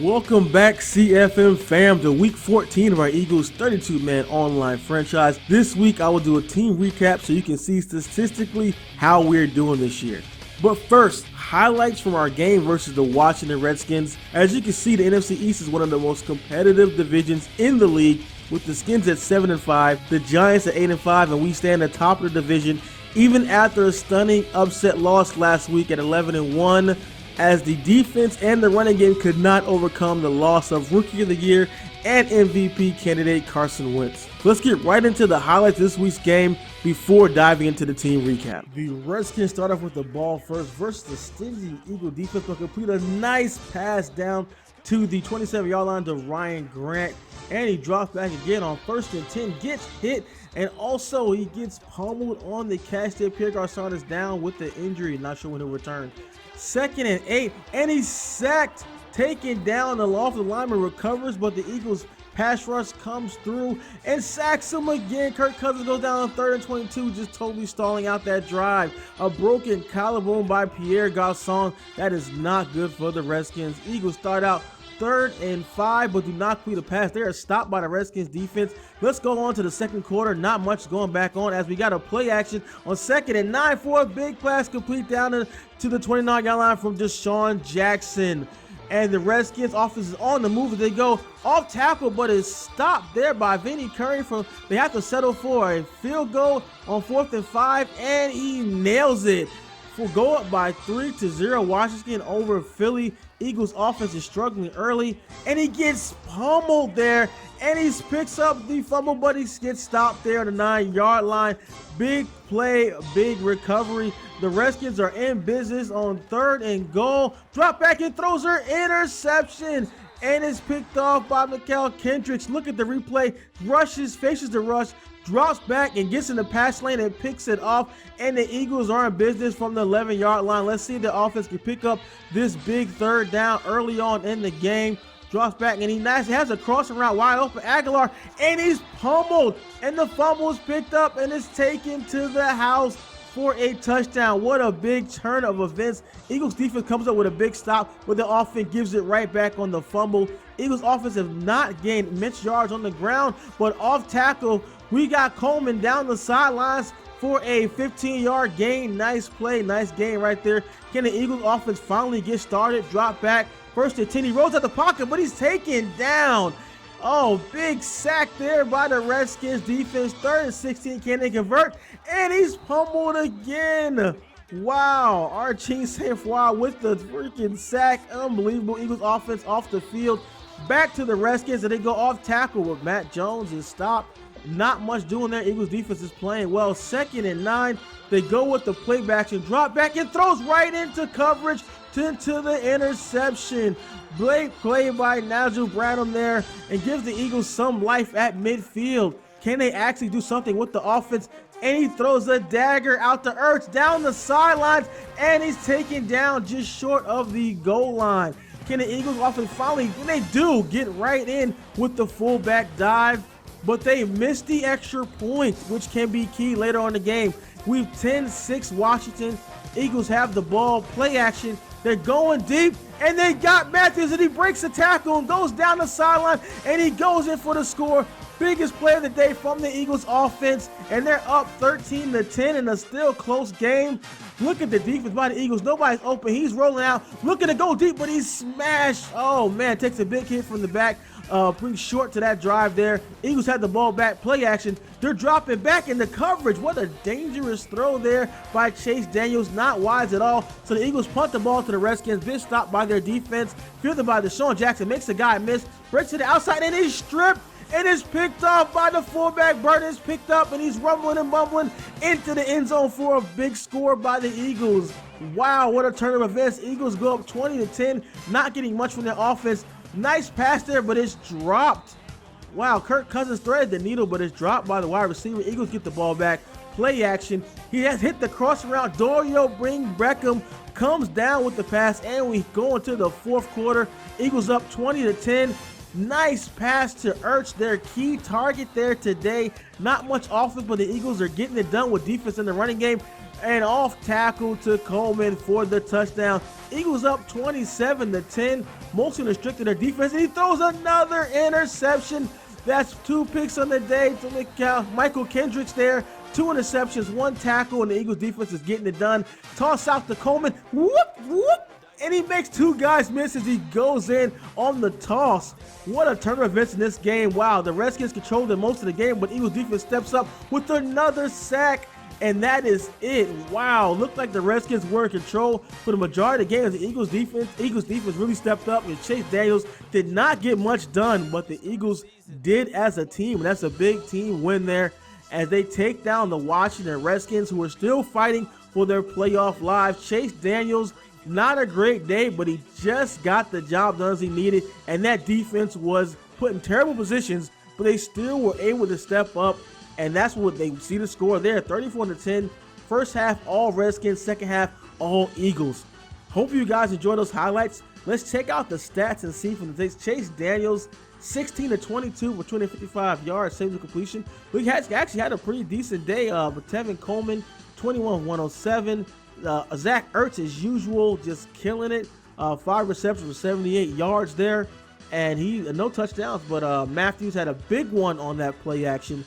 Welcome back, CFM fam, to week 14 of our Eagles 32-man online franchise. This week, I will do a team recap so you can see statistically how we're doing this year. But first, highlights from our game versus the Washington Redskins. As you can see, the NFC East is one of the most competitive divisions in the league, with the Skins at 7-5, the Giants at 8-5, and we stand at the top of the division, even after a stunning upset loss last week at 11-1. As the defense and the running game could not overcome the loss of Rookie of the Year and MVP candidate Carson Wentz. So let's get right into the highlights of this week's game before diving into the team recap. The Redskins start off with the ball first versus the stingy Eagle defense, but complete a nice pass down to the 27-yard line to Ryan Grant, and he drops back again on 1st and 10, gets hit, and also he gets pummeled on the catch there. Pierre Garçon is down with the injury, not sure when he'll return. 2nd and 8, and he's sacked, taken down. The offensive lineman recovers, but the Eagles pass rush comes through and sacks him again. Kirk Cousins goes down on 3rd and 22, just totally stalling out that drive. A broken collarbone by Pierre Garçon. That is not good for the Redskins. Eagles start out 3rd and 5, but do not complete a pass. They are stopped by the Redskins defense. Let's go on to the second quarter. Not much going back on as we got a play action on 2nd and 9 for a big pass complete down to the 29-yard line from Deshaun Jackson. And the Redskins offense is on the move as they go off tackle, but is stopped there by Vinny Curry. They have to settle for a field goal on 4th and 5, and he nails it. We'll go up by 3-0. Washington over Philly. Eagles offense is struggling early, and he gets pummeled there, and he picks up the fumble, but he gets stopped there on the 9-yard line. Big play, big recovery. The Redskins are in business on 3rd and goal. Drop back and throws her interception, and it's picked off by Mikael Kendricks. Look at the replay. Faces the rush, drops back and gets in the pass lane and picks it off, and the Eagles are in business from the 11-yard line. Let's see if the offense can pick up this big 3rd down early on in the game. Drops back, and he has a crossing route wide open. Aguilar, and he's pummeled, and the fumble is picked up and is taken to the house for a touchdown. What a big turn of events. Eagles defense comes up with a big stop, but the offense gives it right back on the fumble. Eagles offense have not gained much yards on the ground, but off tackle, we got Coleman down the sidelines for a 15-yard gain. Nice play, nice gain right there. Can the Eagles offense finally get started? Drop back, 1st and 10. He rolls out the pocket, but he's taken down. Oh, big sack there by the Redskins defense. 3rd and 16. Can they convert? And he's pummeled again. Wow, Archie St. Foy with the freaking sack. Unbelievable. Eagles offense off the field. Back to the Redskins, and they go off tackle with Matt Jones is stopped. Not much doing there. Eagles defense is playing well. 2nd and 9. They go with the play action, drop back and throws right into coverage into the interception. Play by Nigel Bradham there, and gives the Eagles some life at midfield. Can they actually do something with the offense? And he throws a dagger out to Ertz down the sidelines, and he's taken down just short of the goal line. Can the Eagles offense finally, when they do, get right in with the fullback dive? But they missed the extra point, which can be key later on in the game. We've 10-6 Washington. Eagles have the ball, play action. They're going deep, and they got Matthews, and he breaks the tackle and goes down the sideline, and he goes in for the score. Biggest play of the day from the Eagles offense, and they're up 13-10 in a still close game. Look at the defense by the Eagles. Nobody's open. He's rolling out, looking to go deep, but he's smashed. Oh, man, takes a big hit from the back. Brings short to that drive there. Eagles had the ball back, play action. They're dropping back in the coverage. What a dangerous throw there by Chase Daniels. Not wise at all. So the Eagles punt the ball to the Redskins. Been stopped by their defense. Fielded by Deshaun Jackson. Makes the guy miss. Breaks to the outside, and he's stripped. And is picked off by the fullback. Burton is picked up, and he's rumbling and bumbling into the end zone for a big score by the Eagles. Wow, what a turn of events. Eagles go up 20-10, not getting much from their offense. Nice pass there, but it's dropped. Wow, Kirk Cousins threaded the needle, but it's dropped by the wide receiver. Eagles get the ball back. Play action. He has hit the cross route. Dorio Beckham comes down with the pass, and we go into the 4th quarter. Eagles up 20-10. Nice pass to Ertz, their key target there today. Not much offense, but the Eagles are getting it done with defense in the running game. And off tackle to Coleman for the touchdown. Eagles up 27-10. mostly restricted their defense, and he throws another interception. That's 2 picks on the day to look out. Michael Kendricks there, 2 interceptions, 1 tackle, and the Eagles defense is getting it done. Toss out to Coleman, whoop, whoop, and he makes 2 guys miss as he goes in on the toss. What a turn of events in this game. Wow, the Redskins controlled it most of the game, but Eagles defense steps up with another sack. And that is it. Wow, looked like the Redskins were in control for the majority of the game. The Eagles defense really stepped up, and Chase Daniels did not get much done, but the Eagles did as a team, and that's a big team win there as they take down the Washington Redskins, who are still fighting for their playoff lives. Chase Daniels, not a great day, but he just got the job done as he needed, and that defense was put in terrible positions, but they still were able to step up. And that's what they see the score there, 34-10. First half, all Redskins. Second half, all Eagles. Hope you guys enjoy those highlights. Let's check out the stats and see from the days. Chase Daniels, 16-22 for 255 yards, save the completion. We actually had a pretty decent day. But Tevin Coleman, 21-107. Zach Ertz, as usual, just killing it. 5 receptions for 78 yards there. And no touchdowns, but Matthews had a big one on that play action.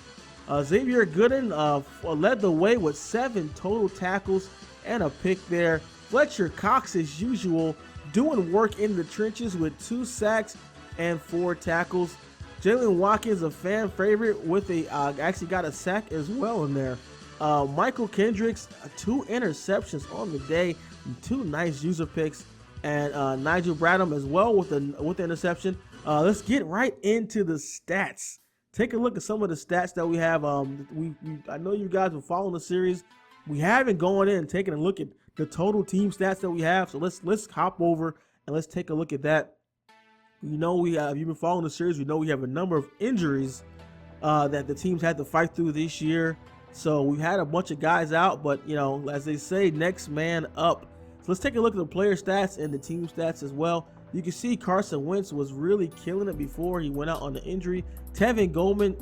Xavier Gooden led the way with 7 total tackles and a pick there. Fletcher Cox, as usual, doing work in the trenches with 2 sacks and 4 tackles. Jalen Watkins, a fan favorite, with actually got a sack as well in there. Michael Kendricks, 2 interceptions on the day, 2 nice user picks, and Nigel Bradham as well with the interception. Let's get right into the stats. Take a look at some of the stats that we have. I know you guys are following the series. We haven't gone in and taken a look at the total team stats that we have. So let's hop over and let's take a look at that. You know, if you've been following the series, we know we have a number of injuries that the teams had to fight through this year. So we've had a bunch of guys out, but you know, as they say, next man up. So let's take a look at the player stats and the team stats as well. You can see Carson Wentz was really killing it before he went out on the injury. Tevin Coleman,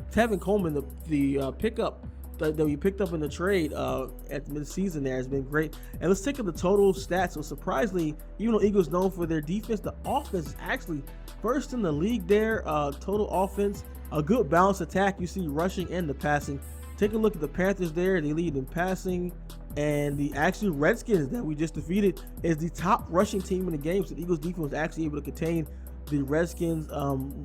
the pickup that we picked up in the trade at the midseason there has been great. And let's take up the total stats. So surprisingly, even though Eagles known for their defense, the offense is actually first in the league there. Total offense, a good balanced attack. You see rushing and the passing. Take a look at the Panthers there. They lead in passing. And the actual Redskins that we just defeated is the top rushing team in the game. So the Eagles defense was actually able to contain the Redskins'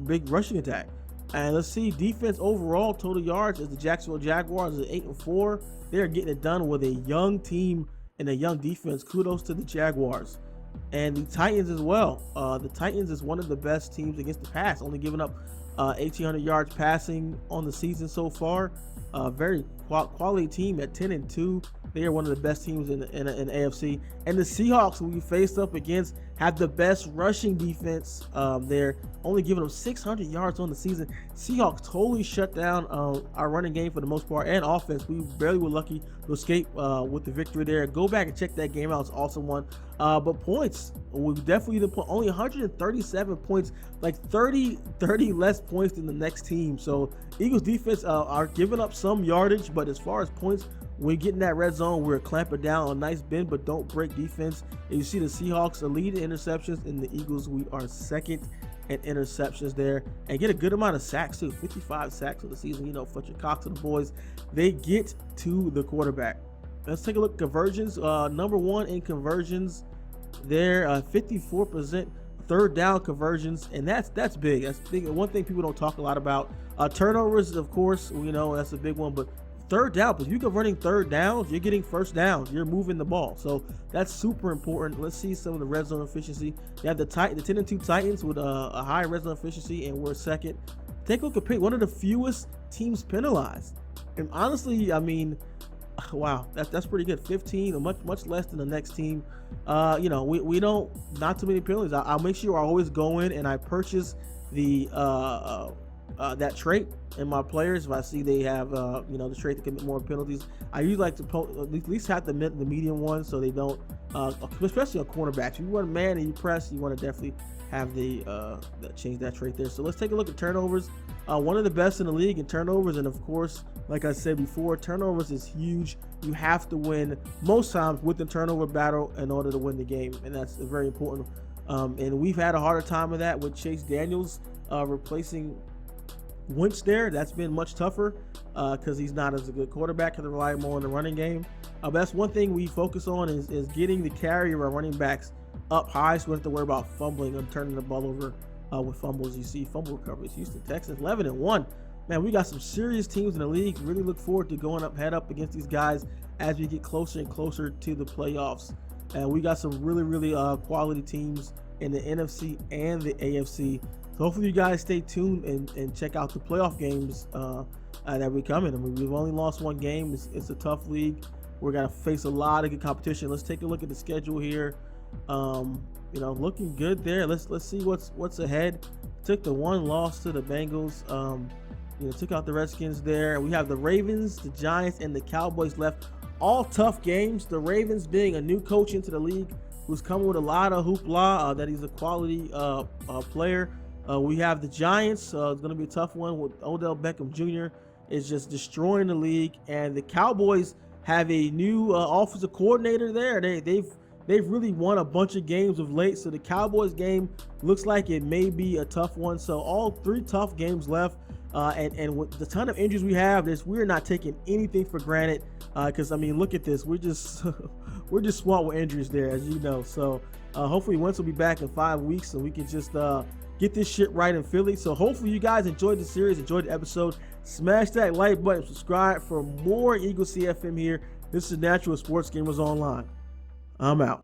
big rushing attack. And let's see, defense overall, total yards is the Jacksonville Jaguars at 8-4. They're getting it done with a young team and a young defense. Kudos to the Jaguars. And the Titans as well. The Titans is one of the best teams against the pass, only giving up 1,800 yards passing on the season so far. Very quality team at 10-2. They are one of the best teams in AFC. And the Seahawks, who we faced up against, have the best rushing defense. They're only giving them 600 yards on the season. Seahawks totally shut down our running game for the most part, and offense. We barely were lucky to escape with the victory there. Go back and check that game out. It's an awesome one. But points, we definitely didn't put only 137 points, like 30 less points than the next team. So Eagles defense are giving up some yardage, but as far as points, when getting that red zone, we're clamping down a nice bend but don't break defense. And you see the Seahawks are leading interceptions, and the Eagles, we are second in interceptions there, and get a good amount of sacks too. 55 sacks for the season. You know, Fletcher Cox and the boys, they get to the quarterback. Let's take a look at conversions. Number 1 in conversions there, 54% third down conversions, and that's big. That's big. One thing people don't talk a lot about. Turnovers, of course, we know that's a big one, but third down, but if you're converting third downs, you're getting first downs, you're moving the ball. So that's super important. Let's see some of the red zone efficiency. You have the 10-2 Titans with a high red zone efficiency, and we're second. Take a look at one of the fewest teams penalized. And honestly, I mean, wow, that's pretty good. 15, much less than the next team. You know, we don't, not too many penalties. I'll make sure I always go in and I purchase the that trait in my players. If I see they have you know, the trait to commit more penalties, I usually like to at least have the medium one, so they don't, especially on cornerbacks. If you want a man and you press, you want to definitely have the change that trait there. So let's take a look at turnovers. One of the best in the league in turnovers, and of course, like I said before, turnovers is huge. You have to win most times with the turnover battle in order to win the game, and that's very important. And we've had a harder time with that with Chase Daniels replacing Wentz there. That's been much tougher because he's not as a good quarterback, because they rely more on the running game. But that's one thing we focus on is getting the carry of our running backs up high, so we don't have to worry about fumbling and turning the ball over with fumbles. You see fumble recoveries. Houston Texans 11-1. Man, we got some serious teams in the league. Really look forward to going head up against these guys as we get closer and closer to the playoffs. And we got some really quality teams in the NFC and the AFC. So hopefully you guys stay tuned and check out the playoff games that we come in. I mean, we've only lost one game. It's a tough league. We're gonna face a lot of good competition. Let's take a look at the schedule here. Looking good there. Let's see what's ahead. Took the one loss to the Bengals. Took out the Redskins there. We have the Ravens, the Giants, and the Cowboys left. All tough games. The Ravens being a new coach into the league who's coming with a lot of hoopla that he's a quality player. We have the Giants. It's going to be a tough one with Odell Beckham Jr. is just destroying the league. And the Cowboys have a new offensive coordinator there. They've really won a bunch of games of late. So the Cowboys game looks like it may be a tough one. So all three tough games left. And with the ton of injuries we have, we're not taking anything for granted. Because look at this. We're just swamped with injuries there, as you know. So hopefully Wentz will be back in 5 weeks, and we can just get this shit right in Philly. So hopefully you guys enjoyed the series, enjoyed the episode. Smash that like button, subscribe for more Eagles CFM here. This is Natural Sports Gamers Online. I'm out.